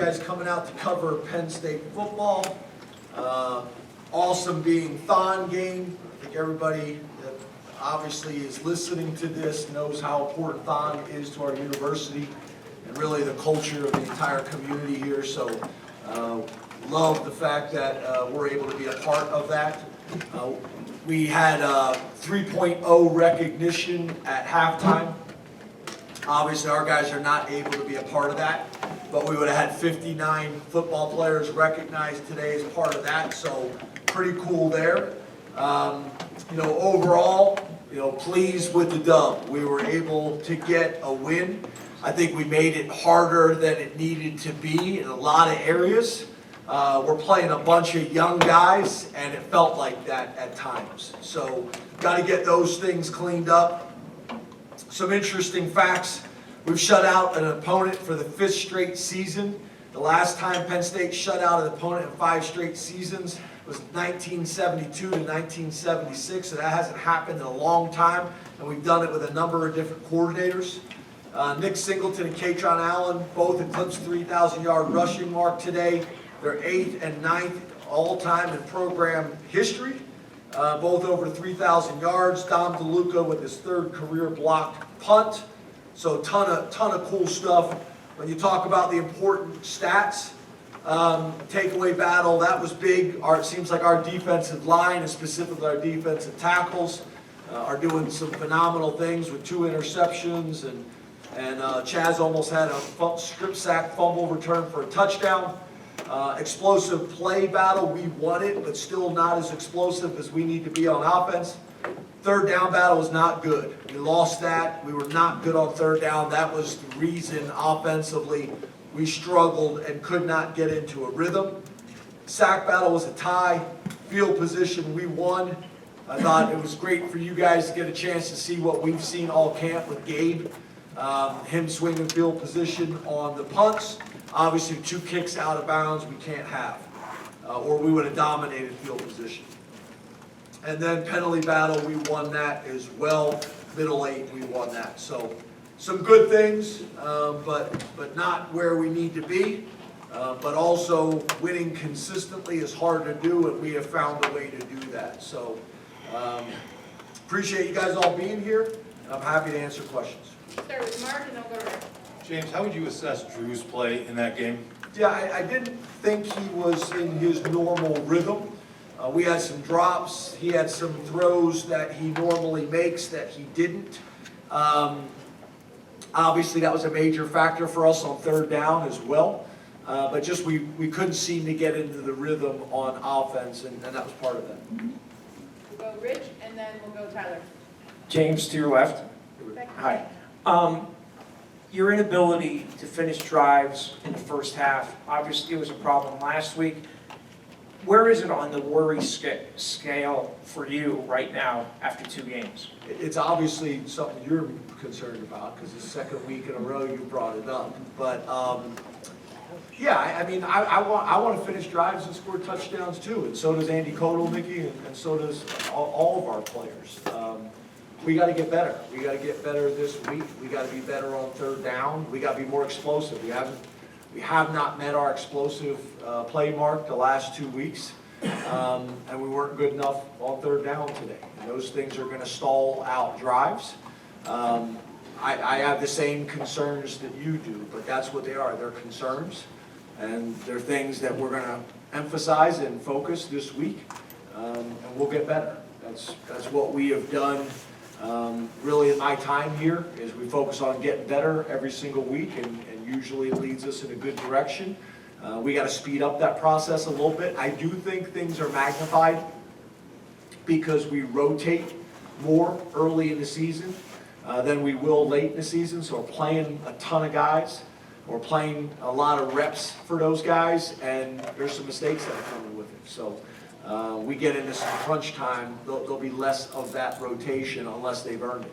Guys coming out to cover Penn State football. Awesome being Thon game. I think everybody that obviously is listening to this knows how important Thon is to our university and really the culture of the entire community here. So love the fact that we're able to be a part of that. We had 3.0 recognition at halftime. Obviously our guys are not able to be a part of that, but we would have had 59 football players recognized today as part of that, so pretty cool there. Overall, pleased with the dub. We were able to get a win. I think we made it harder than it needed to be in a lot of areas. We're playing a bunch of young guys, and it felt like that at times. So, got to get those things cleaned up. Some interesting facts. We've shut out an opponent for the 5th straight season. The last time Penn State shut out an opponent in 5 straight seasons was 1972 to 1976, so that hasn't happened in a long time, and we've done it with a number of different coordinators. Nick Singleton and Katron Allen both eclipsed 3,000-yard rushing mark today. They're 8th and 9th all-time in program history. Both over 3,000 yards. Dom DeLuca with his 3rd career blocked punt. So ton of cool stuff. When you talk about the important stats, takeaway battle, that was big. It seems like our defensive line, and specifically our defensive tackles, are doing some phenomenal things with 2 interceptions, and Chaz almost had a strip sack fumble return for a touchdown. Explosive play battle, we won it, but still not as explosive as we need to be on offense. 3rd down battle was not good. We lost that. We were not good on 3rd down. That was the reason offensively we struggled and could not get into a rhythm. Sack battle was a tie. Field position, we won. I thought it was great for you guys to get a chance to see what we've seen all camp with Gabe. Him swinging field position on the punts. Obviously 2 kicks out of bounds we can't have, or we would have dominated field position. And then penalty battle, we won that as well. Middle 8, we won that. So some good things, but not where we need to be. But also winning consistently is hard to do, and we have found a way to do that. So appreciate you guys all being here, and I'm happy to answer questions. Start with Mark and then we'll go to Rick. James, how would you assess Drew's play in that game? Yeah, I didn't think he was in his normal rhythm. We had some drops. He had some throws that he normally makes that he didn't. Obviously, that was a major factor for us on 3rd down as well. But just we couldn't seem to get into the rhythm on offense, and that was part of that. We'll go Rich, and then we'll go Tyler. James, to your left. Hi. Your inability to finish drives in the first half, obviously it was a problem last week. Where is it on the worry scale for you right now after 2 games? It's obviously something you're concerned about because the 2nd week in a row you brought it up. But yeah, I mean, I want to finish drives and score touchdowns too, and so does Andy Kotelnicki, and so does all of our players. We got to get better. We got to get better this week. We got to be better on 3rd down. We got to be more explosive. We have not met our explosive play mark the last 2 weeks, and we weren't good enough on 3rd down today. And those things are going to stall out drives. I have the same concerns that you do, but that's what they are. They're concerns, and they're things that we're going to emphasize and focus this week, and we'll get better. That's what we have done. Really in my time here is we focus on getting better every single week, and usually it leads us in a good direction. We got to speed up that process a little bit. I do think things are magnified because we rotate more early in the season than we will late in the season. So we're playing a ton of guys. We're playing a lot of reps for those guys, and there's some mistakes that are coming with it. So we get into some crunch time, there'll be less of that rotation unless they've earned it.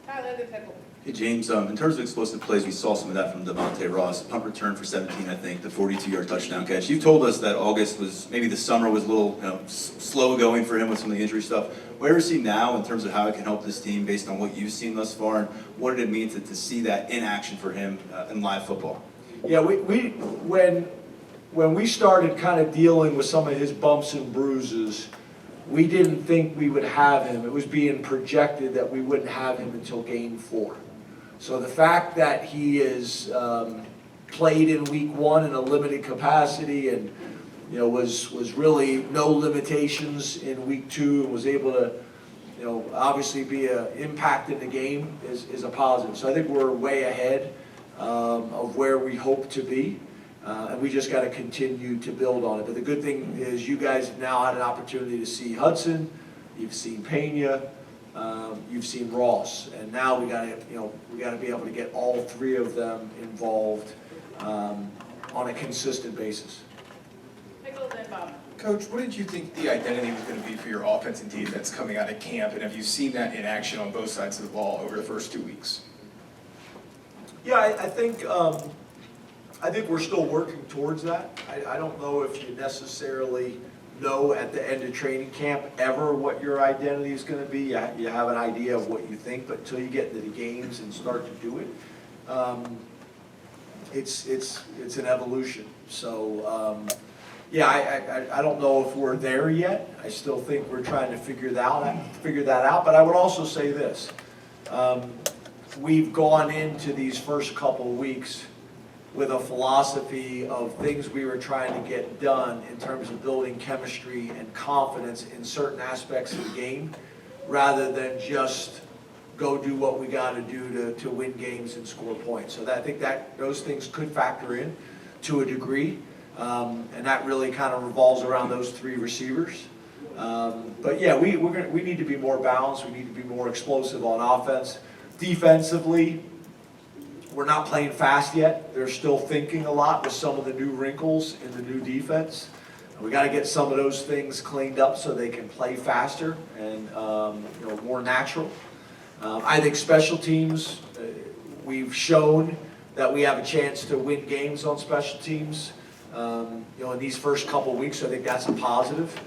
Tyler the Pickle. Hey James, in terms of explosive plays, we saw some of that from Devontae Ross. Punt return for 17, I think, the 42-yard touchdown catch. You told us that August was, maybe the summer was a little slow going for him with some of the injury stuff. Where is he now in terms of how it can help this team based on what you've seen thus far, and what did it mean to see that in action for him in live football? Yeah, when we started kind of dealing with some of his bumps and bruises, we didn't think we would have him. It was being projected that we wouldn't have him until game 4. So the fact that he is played in week 1 in a limited capacity and was really no limitations in week 2 and was able to obviously be an impact in the game is a positive. So I think we're way ahead of where we hope to be, and we just got to continue to build on it. But the good thing is you guys have now had an opportunity to see Hudson, you've seen Pena, you've seen Ross, and now we got to be able to get all 3 of them involved on a consistent basis. Pickles and Bob. Coach, what did you think the identity was going to be for your offense and defense coming out of camp, and have you seen that in action on both sides of the ball over the first 2 weeks? Yeah, I think we're still working towards that. I don't know if you necessarily know at the end of training camp ever what your identity is going to be. You have an idea of what you think, but until you get into the games and start to do it, it's an evolution. So yeah, I don't know if we're there yet. I still think we're trying to figure that out. But I would also say this. We've gone into these first couple weeks with a philosophy of things we were trying to get done in terms of building chemistry and confidence in certain aspects of the game, rather than just go do what we got to do to win games and score points. So I think that those things could factor in to a degree, and that really kind of revolves around those 3 receivers. But yeah, we need to be more balanced. We need to be more explosive on offense. Defensively, we're not playing fast yet. They're still thinking a lot with some of the new wrinkles in the new defense. We got to get some of those things cleaned up so they can play faster and more natural. I think special teams, we've shown that we have a chance to win games on special teams. In these first couple of weeks, I think that's a positive.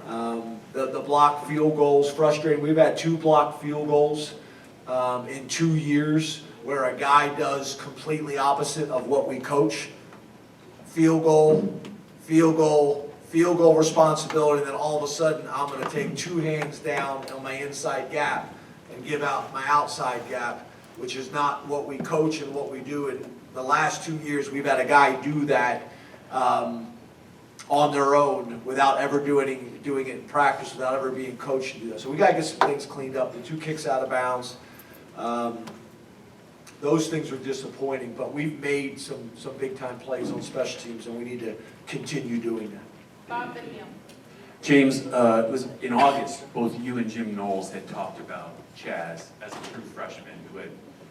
The blocked field goals, frustrating. We've had 2 blocked field goals in 2 years where a guy does completely opposite of what we coach. Field goal, field goal, field goal responsibility, and then all of a sudden I'm going to take 2 hands down on my inside gap and give out my outside gap, which is not what we coach and what we do. In the last 2 years, we've had a guy do that on their own without ever doing it in practice, without ever being coached to do that. So we got to get some things cleaned up. The 2 kicks out of bounds, those things are disappointing, but we've made some big time plays on special teams, and we need to continue doing that. Bob and Neil. James, it was in August, both you and Jim Knowles had talked about Chaz as a true freshman who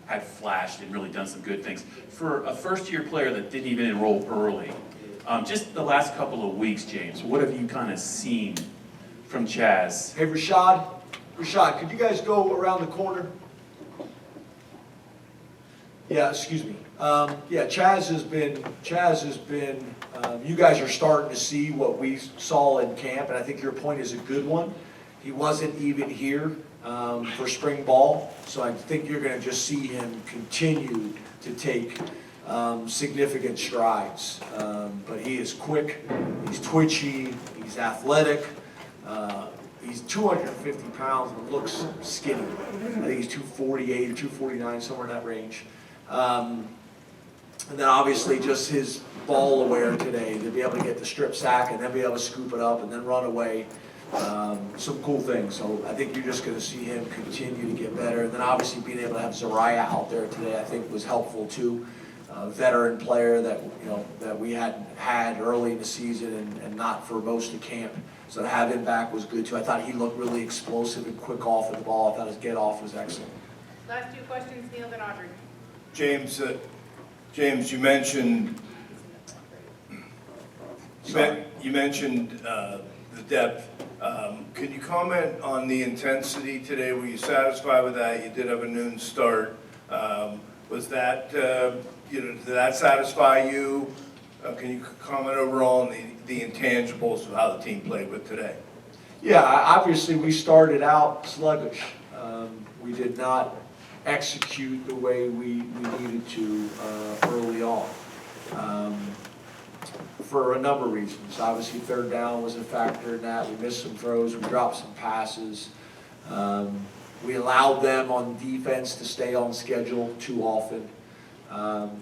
had flashed and really done some good things. For a first-year player that didn't even enroll early, just the last couple of weeks, James, what have you kind of seen from Chaz? Hey, Rashad, could you guys go around the corner? Yeah, excuse me. Yeah, Chaz has been, you guys are starting to see what we saw in camp, and I think your point is a good one. He wasn't even here for spring ball, so I think you're going to just see him continue to take significant strides. But he is quick, he's twitchy, he's athletic. He's 250 pounds and looks skinny. I think he's 248 or 249, somewhere in that range. And then obviously just his ball aware today, to be able to get the strip sack and then be able to scoop it up and then run away. Some cool things. So I think you're just going to see him continue to get better. And then obviously being able to have Zariah out there today, I think was helpful too. A veteran player that that we hadn't had early in the season and not for most of camp. So to have him back was good too. I thought he looked really explosive and quick off of the ball. I thought his get off was excellent. Last 2 questions, Neil and Audrey. James, you mentioned the depth. Can you comment on the intensity today? Were you satisfied with that? You did have a noon start. Was that did that satisfy you? Can you comment overall on the intangibles of how the team played with today? Yeah, obviously we started out sluggish. We did not execute the way we needed to early on. for a number of reasons. Obviously, third down was a factor in that. We missed some throws, we dropped some passes. We allowed them on defense to stay on schedule too often.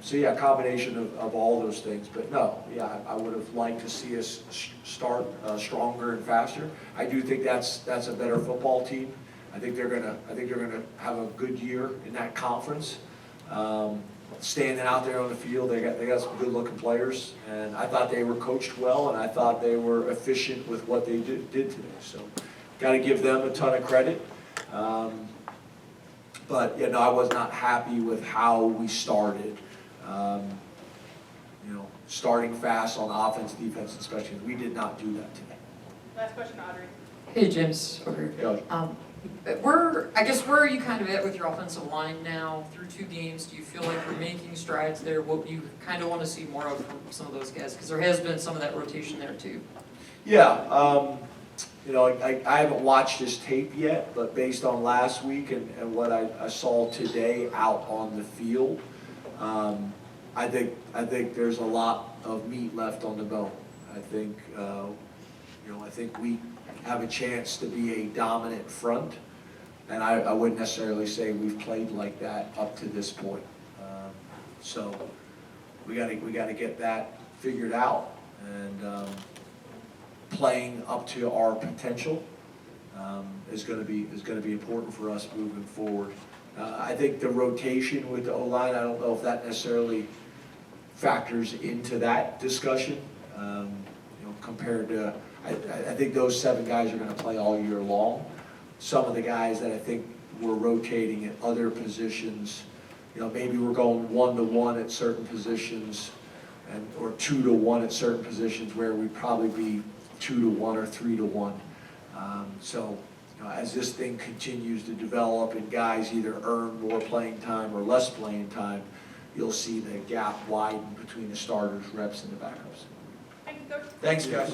So yeah, a combination of all those things, but no, yeah, I would have liked to see us start stronger and faster. I do think that's a better football team. I think they're gonna have a good year in that conference. Standing out there on the field, they got some good looking players, and I thought they were coached well, and I thought they were efficient with what they did today. So, got to give them a ton of credit. But you know, I was not happy with how we started. You know, starting fast on offense, defense, and special teams. We did not do that today. Last question, Audrey. Hey, James, over here. Yeah. Where are you kind of at with your offensive line now through 2 games? Do you feel like we're making strides there? What you kind of want to see more of from some of those guys? Because there has been some of that rotation there too. Yeah, you know, I haven't watched this tape yet, but based on last week and what I saw today out on the field, I think there's a lot of meat left on the bone. I think, you know, I think we have a chance to be a dominant front, and I wouldn't necessarily say we've played like that up to this point. So we gotta get that figured out, and playing up to our potential is gonna be important for us moving forward. I think the rotation with the O-line, I don't know if that necessarily factors into that discussion. You know, compared to, I think those 7 guys are gonna play all year long. Some of the guys that I think we're rotating at other positions, you know, maybe we're going 1-to-1 at certain positions, or 2-to-1 at certain positions where we'd probably be 2-to-1 or 3-to-1. So, you know, as this thing continues to develop and guys either earn more playing time or less playing time, you'll see the gap widen between the starters, reps, and the backups. Thank you, Coach. Thanks, guys.